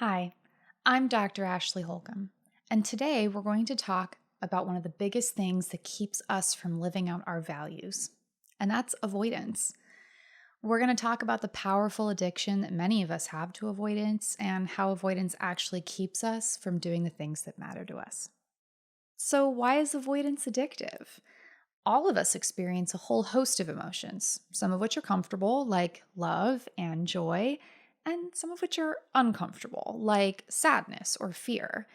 Hi, I'm Dr. Ashley Holcomb, and today we're going to talk about one of the biggest things that keeps us from living out our values, and that's avoidance. We're going to talk about the powerful addiction that many of us have to avoidance and how avoidance actually keeps us from doing the things that matter to us. So, why is avoidance addictive? All of us experience a whole host of emotions, some of which are comfortable, like love and joy, and some of which are uncomfortable, like sadness or fear.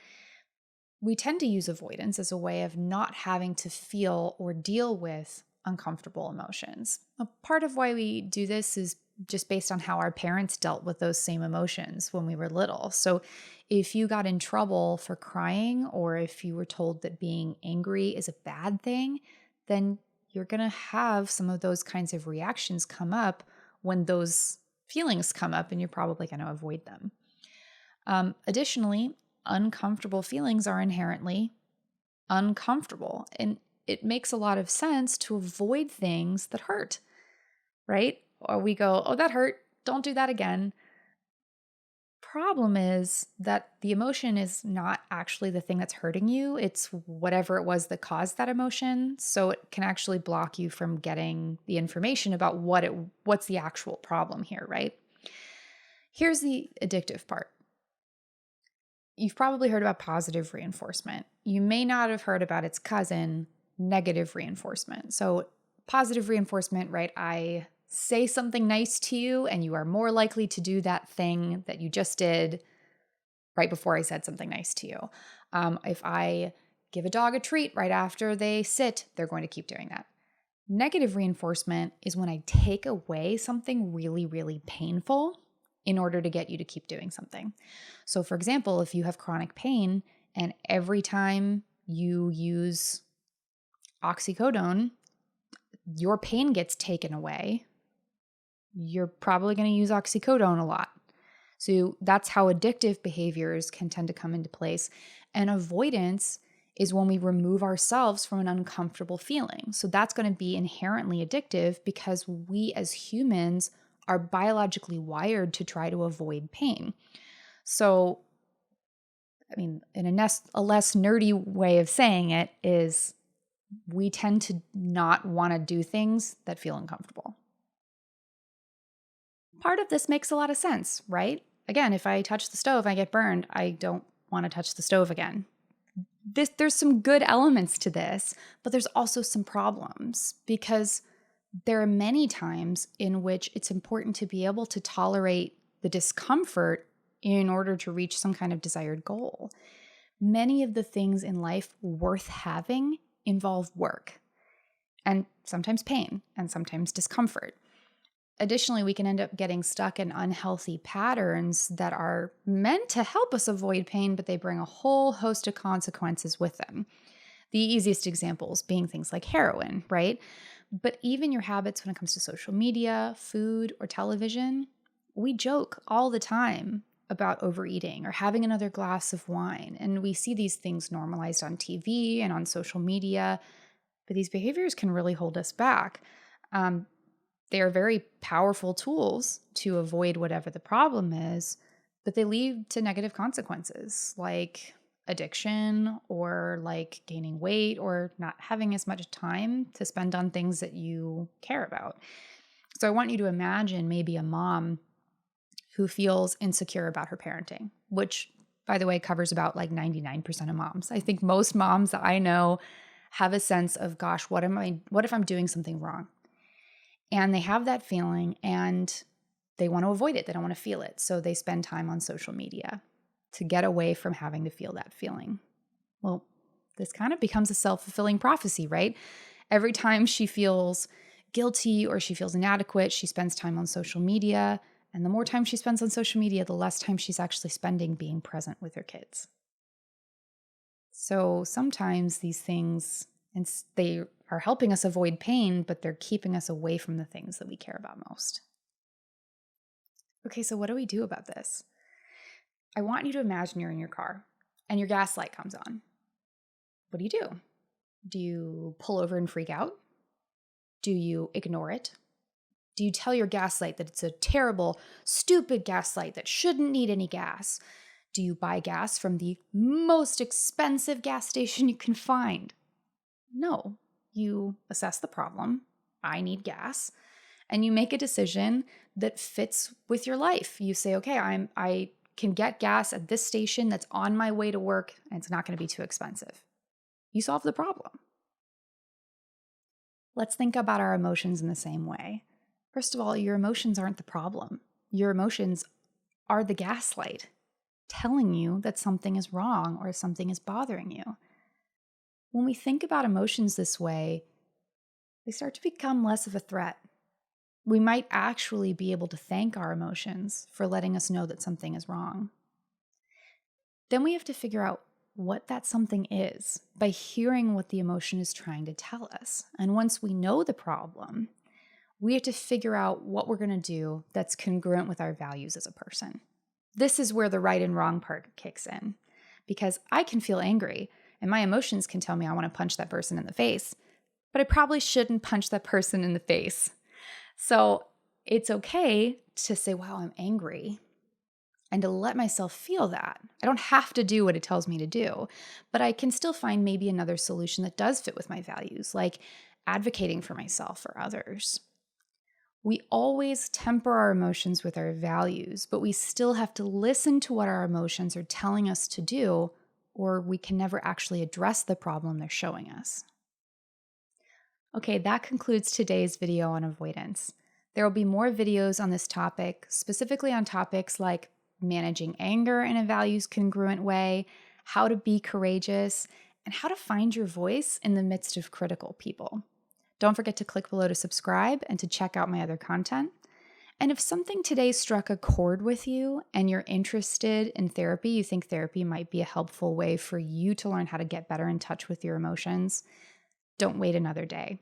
We tend to use avoidance as a way of not having to feel or deal with uncomfortable emotions. A part of why we do this is just based on how our parents dealt with those same emotions when we were little. So, if you got in trouble for crying, or if you were told that being angry is a bad thing, then you're going to have some of those kinds of reactions come up when those feelings come up, and you're probably going to avoid them. Additionally, uncomfortable feelings are inherently uncomfortable, and it makes a lot of sense to avoid things that hurt, right? Or we go, oh, that hurt. Don't do that again. Problem is that the emotion is not actually the thing that's hurting you. It's whatever it was that caused that emotion. So it can actually block you from getting the information about what's the actual problem here, right? Here's the addictive part. You've probably heard about positive reinforcement. You may not have heard about its cousin, negative reinforcement. So positive reinforcement, right? I say something nice to you and you are more likely to do that thing that you just did right before I said something nice to you. If I give a dog a treat right after they sit, they're going to keep doing that. Negative reinforcement is when I take away something really, really painful in order to get you to keep doing something. So, for example, if you have chronic pain and every time you use oxycodone, your pain gets taken away, you're probably going to use oxycodone a lot. So that's how addictive behaviors can tend to come into place. And avoidance is when we remove ourselves from an uncomfortable feeling. So that's going to be inherently addictive because we as humans are biologically wired to try to avoid pain. So, I mean, in a less nerdy way of saying it is we tend to not want to do things that feel uncomfortable. Part of this makes a lot of sense, right? Again, if I touch the stove, I get burned. I don't want to touch the stove again. There's some good elements to this, but there's also some problems because there are many times in which it's important to be able to tolerate the discomfort in order to reach some kind of desired goal. Many of the things in life worth having involve work and sometimes pain and sometimes discomfort. Additionally, we can end up getting stuck in unhealthy patterns that are meant to help us avoid pain, but they bring a whole host of consequences with them. The easiest examples being things like heroin, right? But even your habits when it comes to social media, food, or television, we joke all the time about overeating or having another glass of wine. And we see these things normalized on TV and on social media, but these behaviors can really hold us back. They are very powerful tools to avoid whatever the problem is, but they lead to negative consequences like addiction or like gaining weight or not having as much time to spend on things that you care about. So I want you to imagine maybe a mom who feels insecure about her parenting, which, by the way, covers about like 99% of moms. I think most moms that I know have a sense of, gosh, what if I'm doing something wrong? And they have that feeling and they want to avoid it. They don't want to feel it. So they spend time on social media to get away from having to feel that feeling. Well, this kind of becomes a self-fulfilling prophecy, right? Every time she feels guilty or she feels inadequate, she spends time on social media. And the more time she spends on social media, the less time she's actually spending being present with her kids. So sometimes these things, and they are helping us avoid pain, but they're keeping us away from the things that we care about most. Okay, so what do we do about this? I want you to imagine you're in your car and your gas light comes on. What do you do? Do you pull over and freak out? Do you ignore it? Do you tell your gas light that it's a terrible, stupid gas light that shouldn't need any gas? Do you buy gas from the most expensive gas station you can find? No. You assess the problem. I need gas. And you make a decision that fits with your life. You say, okay, I can get gas at this station that's on my way to work, and it's not going to be too expensive. You solve the problem. Let's think about our emotions in the same way. First of all, your emotions aren't the problem. Your emotions are the gaslight telling you that something is wrong or something is bothering you. When we think about emotions this way, they start to become less of a threat. We might actually be able to thank our emotions for letting us know that something is wrong. Then we have to figure out what that something is by hearing what the emotion is trying to tell us. And once we know the problem, we have to figure out what we're going to do that's congruent with our values as a person. This is where the right and wrong part kicks in, because I can feel angry and my emotions can tell me I want to punch that person in the face, but I probably shouldn't punch that person in the face. So it's okay to say, wow, I'm angry, and to let myself feel that. I don't have to do what it tells me to do, but I can still find maybe another solution that does fit with my values, like advocating for myself or others. We always temper our emotions with our values, but we still have to listen to what our emotions are telling us to do, or we can never actually address the problem they're showing us. Okay, that concludes today's video on avoidance. There will be more videos on this topic, specifically on topics like managing anger in a values congruent way, how to be courageous, and how to find your voice in the midst of critical people. Don't forget to click below to subscribe and to check out my other content. And if something today struck a chord with you and you're interested in therapy, you think therapy might be a helpful way for you to learn how to get better in touch with your emotions, don't wait another day.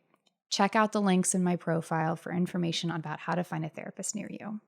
Check out the links in my profile for information about how to find a therapist near you.